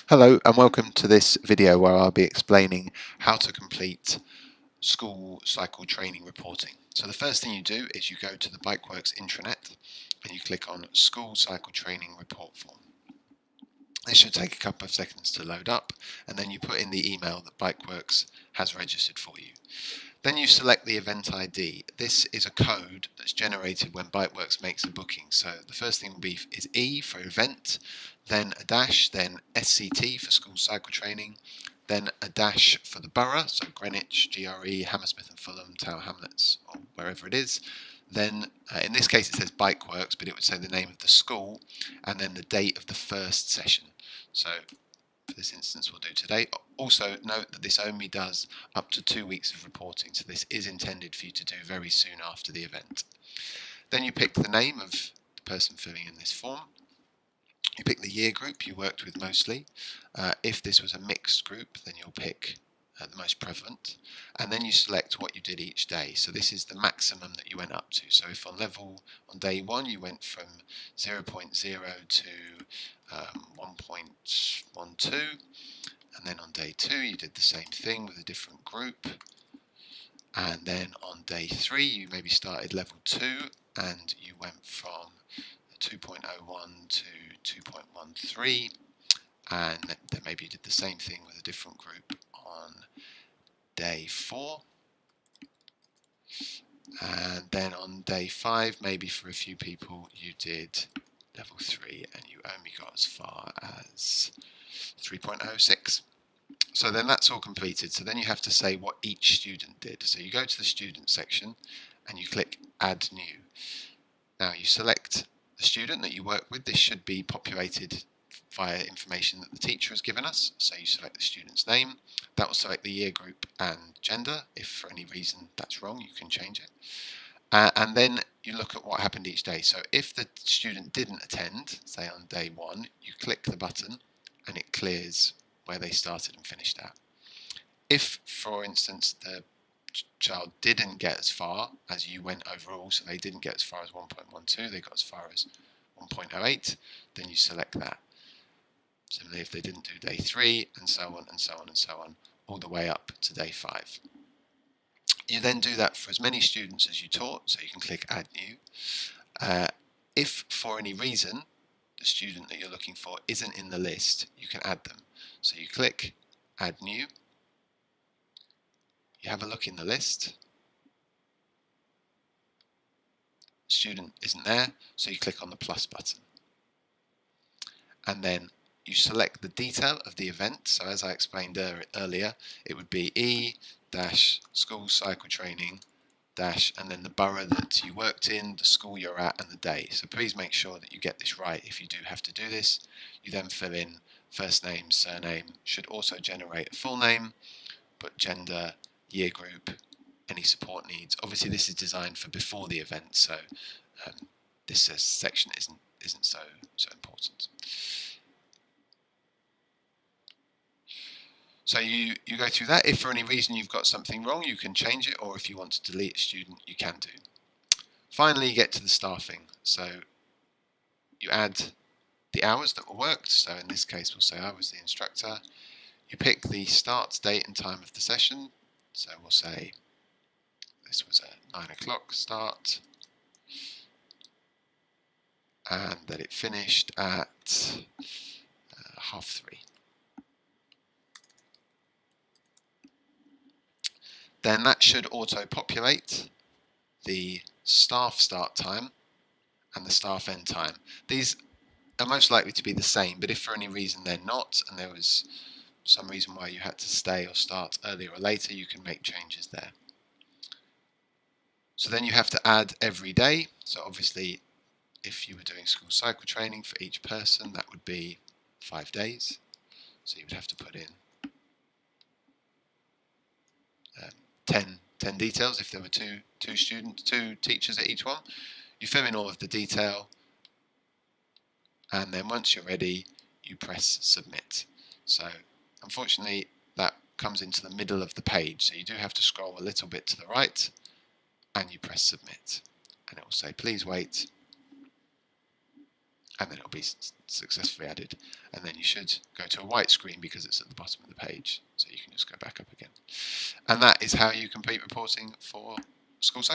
Hello and welcome to this video where I'll be explaining how to complete school cycle training reporting. So the first thing you do is you go to the Bikeworks intranet and you click on School Cycle Training Report Form. This should take a couple of seconds to load up, and then you put in the email that Bikeworks has registered for you. Then you select the event ID. This is a code that's generated when Bikeworks makes a booking. So the first thing will be is E for event, then a dash, then SCT for school cycle training, then a dash for the borough, so Greenwich, GRE, Hammersmith and Fulham, Tower Hamlets, or wherever it is. Then in this case it says Bikeworks, but it would say the name of the school, and then the date of the first session. So for this instance we'll do today. Also note that this only does up to 2 weeks of reporting, so this is intended for you to do very soon after the event. Then you pick the name of the person filling in this form. You pick the year group you worked with mostly. If this was a mixed group, then you'll pick the most prevalent, and then you select what you did each day. So this is the maximum that you went up to. So if on day 1 you went from 0.0 to 1.12, and then on day 2 you did the same thing with a different group, and then on day 3 you maybe started level 2 and you went from 2.01 to 2.13, and then maybe you did the same thing with a different group on day 4, and then on day 5 maybe for a few people you did level 3 and you only got as far as 3.06. So then that's all completed. So then you have to say what each student did. So you go to the student section and you click add new. Now you select the student that you work with. This should be populated via information that the teacher has given us. So you select the student's name. That will select the year group and gender. If for any reason that's wrong, you can change it. And then you look at what happened each day. So if the student didn't attend, say on day 1, you click the button and it clears where they started and finished at. If, for instance, the child didn't get as far as you went overall, so they didn't get as far as 1.12, they got as far as 1.08, then you select that. Similarly, if they didn't do day 3, and so on and so on and so on, all the way up to day 5. You then do that for as many students as you taught, so you can click add new. If for any reason the student that you're looking for isn't in the list, you can add them. So you click add new, you have a look in the list, student isn't there, so you click on the plus button. And then you select the detail of the event. So as I explained earlier, it would be E-school cycle training dash and then the borough that you worked in, the school you're at, and the day. So please make sure that you get this right if you do have to do this. You then fill in first name, surname, should also generate a full name, put gender, year group, any support needs. Obviously this is designed for before the event, so this section isn't so important. So you go through that. If for any reason you've got something wrong, you can change it, or if you want to delete a student, you can do. Finally, you get to the staffing. So you add the hours that were worked. So in this case, we'll say I was the instructor. You pick the start date and time of the session. So we'll say this was a 9 o'clock start, and that it finished at 3:30. Then that should auto-populate the staff start time and the staff end time. These are most likely to be the same, but if for any reason they're not, and there was some reason why you had to stay or start earlier or later, you can make changes there. So then you have to add every day. So obviously, if you were doing school cycle training for each person, that would be 5 days. So you would have to put in 10 details if there were two teachers at each one. You fill in all of the detail, and then once you're ready, you press submit. So unfortunately, that comes into the middle of the page, so you do have to scroll a little bit to the right, and you press submit, and it will say please wait, and then it'll be successfully added, and then you should go to a white screen because it's at the bottom of the page, so you can just go back up again. And that is how you complete reporting for school cycle.